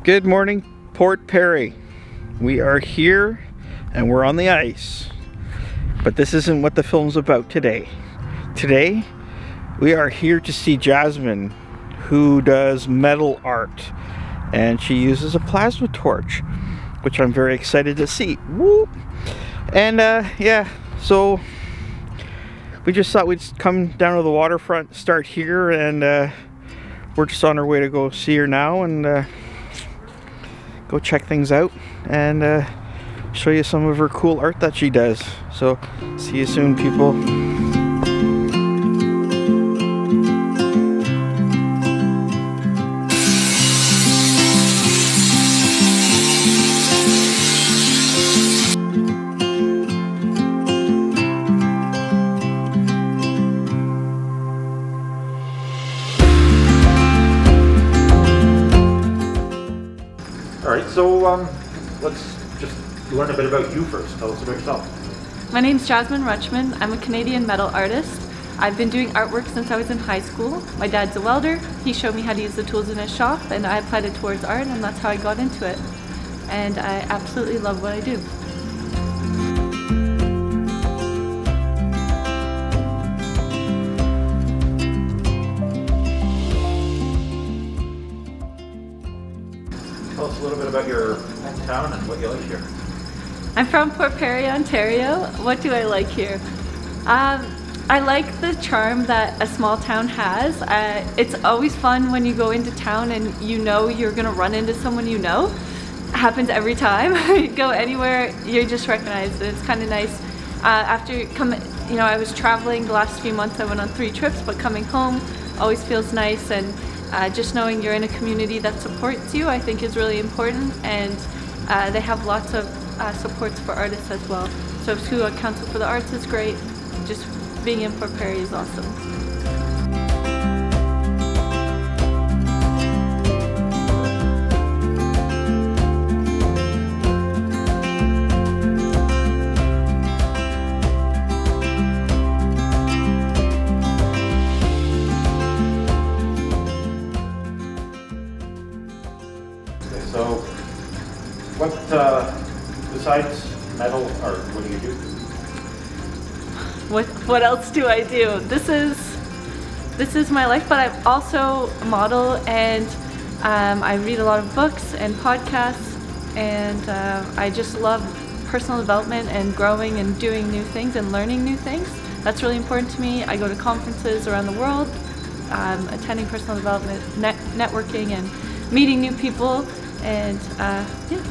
Good morning, Port Perry. We are here and we're on the ice. But this isn't what the film's about today. Today, we are here to see Jasmine, who does metal art. And she uses a plasma torch, which I'm very excited to see. Woo! And yeah, so we just thought we'd come down to the waterfront, start here, and we're just on our way to go see her now and go check things out and show you some of her cool art that she does. So see you soon, people. All right, so let's just learn a bit about you first. Tell us about yourself. My name's Jasmine Rutschman. I'm a Canadian metal artist. I've been doing artwork since I was in high school. My dad's a welder. He showed me how to use the tools in his shop, and I applied it towards art, and that's how I got into it. And I absolutely love what I do. Tell us a little bit about your hometown and what you like here. I'm from Port Perry, Ontario. What do I like here? I like the charm that a small town has. It's always fun when you go into town and you know you're gonna run into someone you know. It happens every time. You go anywhere, you're just recognized, and it's kind of nice. I was traveling the last few months. I went on 3 trips, but coming home always feels nice, and just knowing you're in a community that supports you, I think, is really important. And they have lots of supports for artists as well. So School Council for the Arts is great. Just being in Port Perry is awesome. Okay, so what besides metal art, what do you do? What else do I do? This is my life, but I'm also a model, and I read a lot of books and podcasts, and I just love personal development and growing and doing new things and learning new things. That's really important to me. I go to conferences around the world, attending personal development, networking, and meeting new people, and yeah.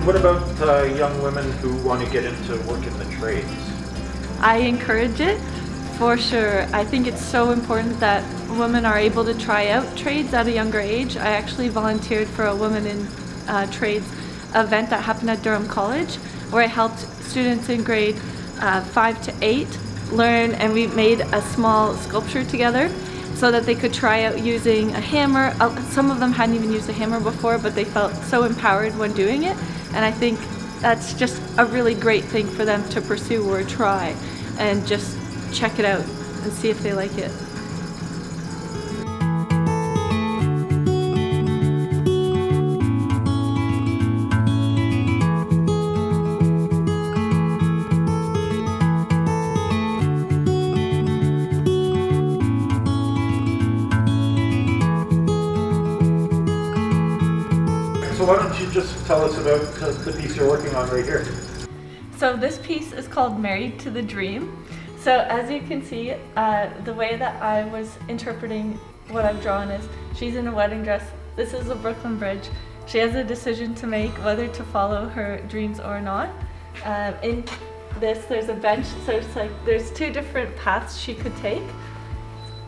What about young women who want to get into work in the trades? I encourage it, for sure. I think it's so important that women are able to try out trades at a younger age. I actually volunteered for a Women in Trades event that happened at Durham College, where I helped students in grade 5 to 8 learn, and we made a small sculpture together so that they could try out using a hammer. Some of them hadn't even used a hammer before, but they felt so empowered when doing it. And I think that's just a really great thing for them to pursue or try, and just check it out and see if they like it. So why don't you just tell us about the piece you're working on right here? So this piece is called Married to the Dream. So as you can see, the way that I was interpreting what I've drawn is she's in a wedding dress. This is the Brooklyn Bridge. She has a decision to make whether to follow her dreams or not. In this, there's a bench, so it's like there's 2 different paths she could take.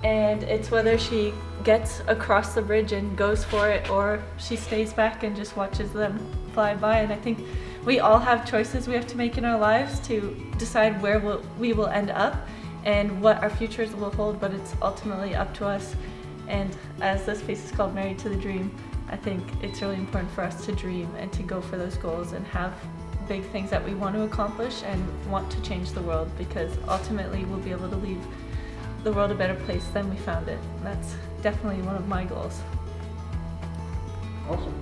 And it's whether she gets across the bridge and goes for it, or she stays back and just watches them fly by. And I think we all have choices we have to make in our lives to decide where we will end up and what our futures will hold, but it's ultimately up to us. And as this piece is called Married to the Dream, I think it's really important for us to dream and to go for those goals and have big things that we want to accomplish and want to change the world, because ultimately we'll be able to leave the world a better place than we found it. And that's definitely one of my goals. Awesome.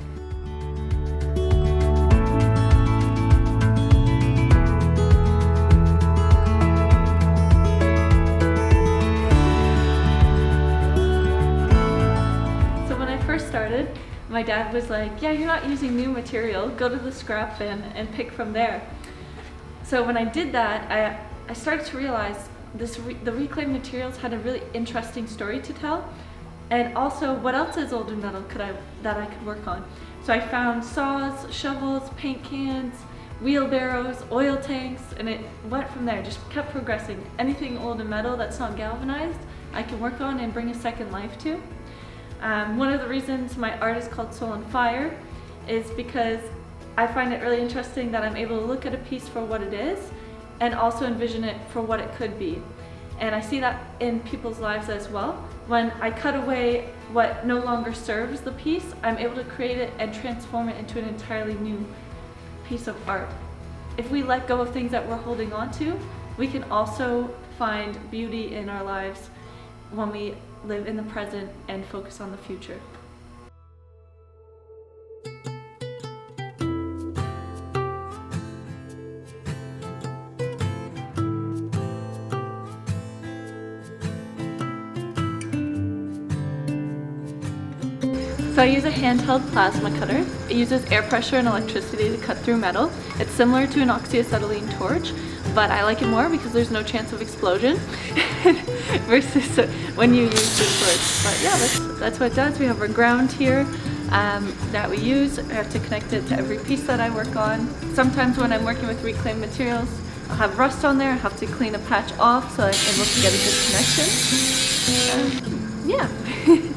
Started, my dad was like, yeah, you're not using new material, go to the scrap bin and pick from there. So when I did that, I started to realize the reclaimed materials had a really interesting story to tell, and also what else is older metal that I could work on. So I found saws, shovels, paint cans, wheelbarrows, oil tanks, and it went from there, just kept progressing. Anything old and metal that's not galvanized, I can work on and bring a second life to. One of the reasons my art is called Soul on Fire is because I find it really interesting that I'm able to look at a piece for what it is and also envision it for what it could be. And I see that in people's lives as well. When I cut away what no longer serves the piece, I'm able to create it and transform it into an entirely new piece of art. If we let go of things that we're holding on to, we can also find beauty in our lives when we live in the present and focus on the future. So I use a handheld plasma cutter. It uses air pressure and electricity to cut through metal. It's similar to an oxyacetylene torch, but I like it more because there's no chance of explosion versus when you use the torch. But yeah, that's what it does. We have our ground here that we use. I have to connect it to every piece that I work on. Sometimes when I'm working with reclaimed materials, I'll have rust on there. I have to clean a patch off so I'm able to get a good connection. Yeah.